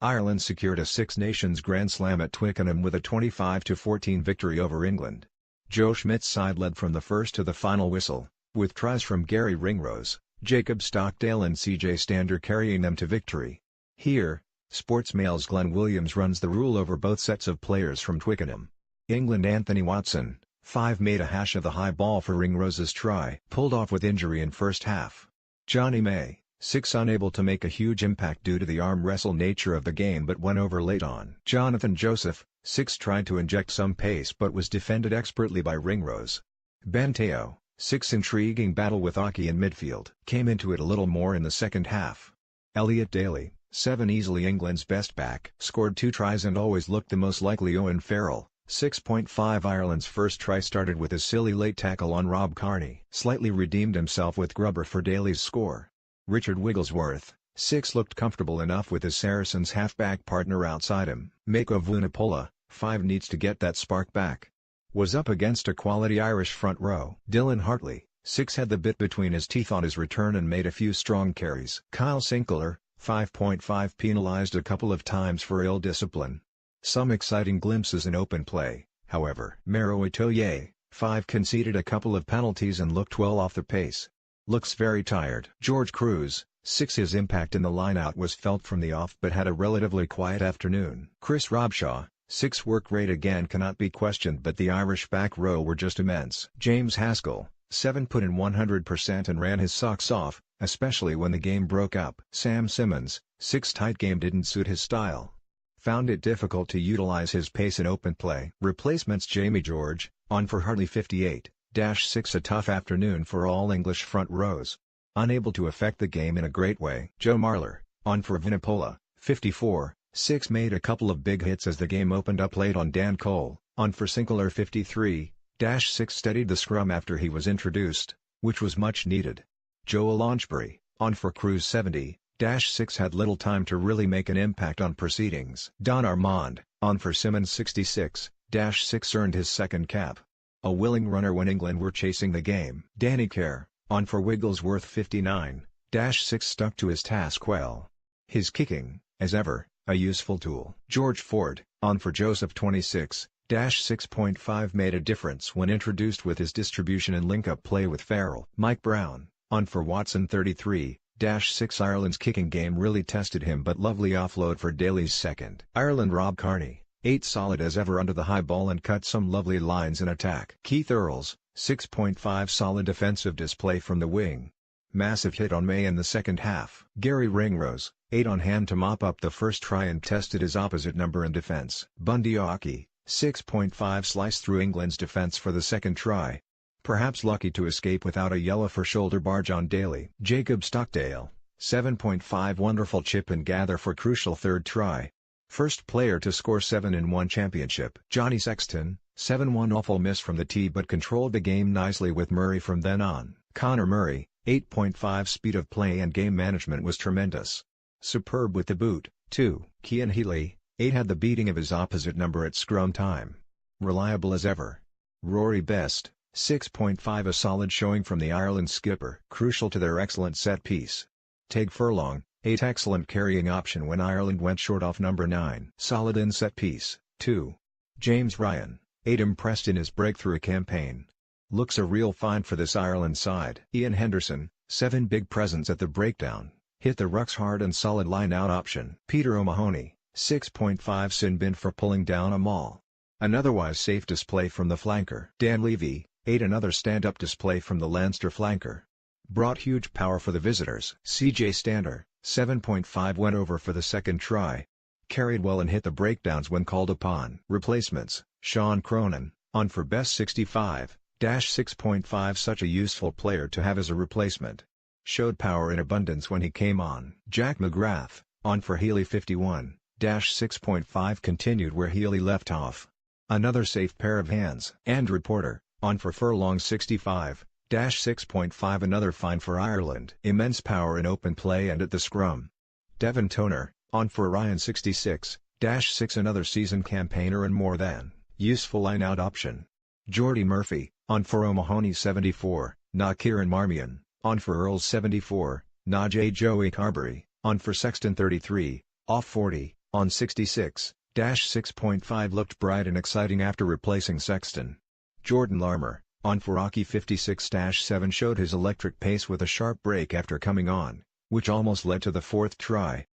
Ireland secured a Six Nations Grand Slam at Twickenham with a 25-14 victory over England. Joe Schmidt's side led from the first to the final whistle, with tries from Gary Ringrose, Jacob Stockdale and CJ Stander carrying them to victory. Here, Sportsmail's Glenn Williams runs the rule over both sets of players from Twickenham. England Anthony Watson, 5 made a hash of the high ball for Ringrose's try, pulled off with injury in first half. Johnny May, 6 unable to make a huge impact due to the arm wrestle nature of the game but went over late on. Jonathan Joseph, 6 tried to inject some pace but was defended expertly by Ringrose. Ben Teo, 6 intriguing battle with Aki in midfield, came into it a little more in the second half. Elliot Daly, 7 easily England's best back, scored 2 tries and always looked the most likely. Owen Farrell, 6.5 Ireland's first try started with a silly late tackle on Rob Kearney. Slightly redeemed himself with grubber for Daly's score. Richard Wigglesworth, 6 looked comfortable enough with his Saracens halfback partner outside him. Mako Vunipola, 5 needs to get that spark back. Was up against a quality Irish front row. Dylan Hartley, 6 had the bit between his teeth on his return and made a few strong carries. Kyle Sinkler, 5.5 penalized a couple of times for ill discipline. Some exciting glimpses in open play, however. Maro Itoye, 5 conceded a couple of penalties and looked well off the pace. Looks very tired. George Cruz, 6 his impact in the lineout was felt from the off but had a relatively quiet afternoon. Chris Robshaw, 6 work rate again cannot be questioned but the Irish back row were just immense. James Haskell, 7 put in 100% and ran his socks off, especially when the game broke up. Sam Simmons, 6 tight game didn't suit his style. Found it difficult to utilize his pace in open play. Replacements: Jamie George, on for hardly 58-6 a tough afternoon for all English front rows. Unable to affect the game in a great way. Joe Marler, on for Vunipola, 54-6 made a couple of big hits as the game opened up late on. Dan Cole, on for Sinkler, 53-6 steadied the scrum after he was introduced, which was much needed. Joel Launchbury, on for Cruz, 70-6 had little time to really make an impact on proceedings. Don Armand, on for Simmons, 66-6 earned his second cap. A willing runner when England were chasing the game. Danny Kerr, on for Wigglesworth, 59-6 stuck to his task well. His kicking, as ever, a useful tool. George Ford, on for Joseph, 26-6.5 made a difference when introduced with his distribution and link-up play with Farrell. Mike Brown, on for Watson, 33-6 Ireland's kicking game really tested him but lovely offload for Daly's second. Ireland Rob Kearney, 8 solid as ever under the high ball and cut some lovely lines in attack. Keith Earls, 6.5 solid defensive display from the wing. Massive hit on May in the second half. Gary Ringrose, 8 on hand to mop up the first try and tested his opposite number in defense. Bundy Aki, 6.5 slice through England's defense for the second try. Perhaps lucky to escape without a yellow for shoulder barge on Daly. Jacob Stockdale, 7.5 wonderful chip and gather for crucial third try. First player to score 7 in one championship. Johnny Sexton, 7-1 awful miss from the tee but controlled the game nicely with Murray from then on. Conor Murray, 8.5 speed of play and game management was tremendous. Superb with the boot, too. Cian Healy, 8 had the beating of his opposite number at scrum time. Reliable as ever. Rory Best, 6.5 a solid showing from the Ireland skipper. Crucial to their excellent set piece. Tadhg Furlong, 8 excellent carrying option when Ireland went short off number 9. Solid in set piece, too. James Ryan, 8 impressed in his breakthrough campaign. Looks a real find for this Ireland side. Ian Henderson, 7 big presence at the breakdown, hit the rucks hard and solid line-out option. Peter O'Mahony, 6.5 sin bin for pulling down a maul. An otherwise safe display from the flanker. Dan Levy, 8 another stand-up display from the Leinster flanker. Brought huge power for the visitors. CJ Stander, 7.5 went over for the second try. Carried well and hit the breakdowns when called upon. Replacements: Sean Cronin, on for Best, 65-6.5 such a useful player to have as a replacement. Showed power in abundance when he came on. Jack McGrath, on for Healy, 51-6.5 continued where Healy left off. Another safe pair of hands. Andrew Porter, on for Furlong, 65-6.5 another find for Ireland. Immense power in open play and at the scrum. Devon Toner, on for Ryan, 66-6 another seasoned campaigner and more than useful line-out option. Geordie Murphy, on for O'Mahony, 74, Kieran Marmion, on for Earls, 74, Joey Carberry, on for Sexton, 33, off 40, on 66-6.5 looked bright and exciting after replacing Sexton. Jordan Larmer, on Rocky 56-7 showed his electric pace with a sharp break after coming on, which almost led to the fourth try.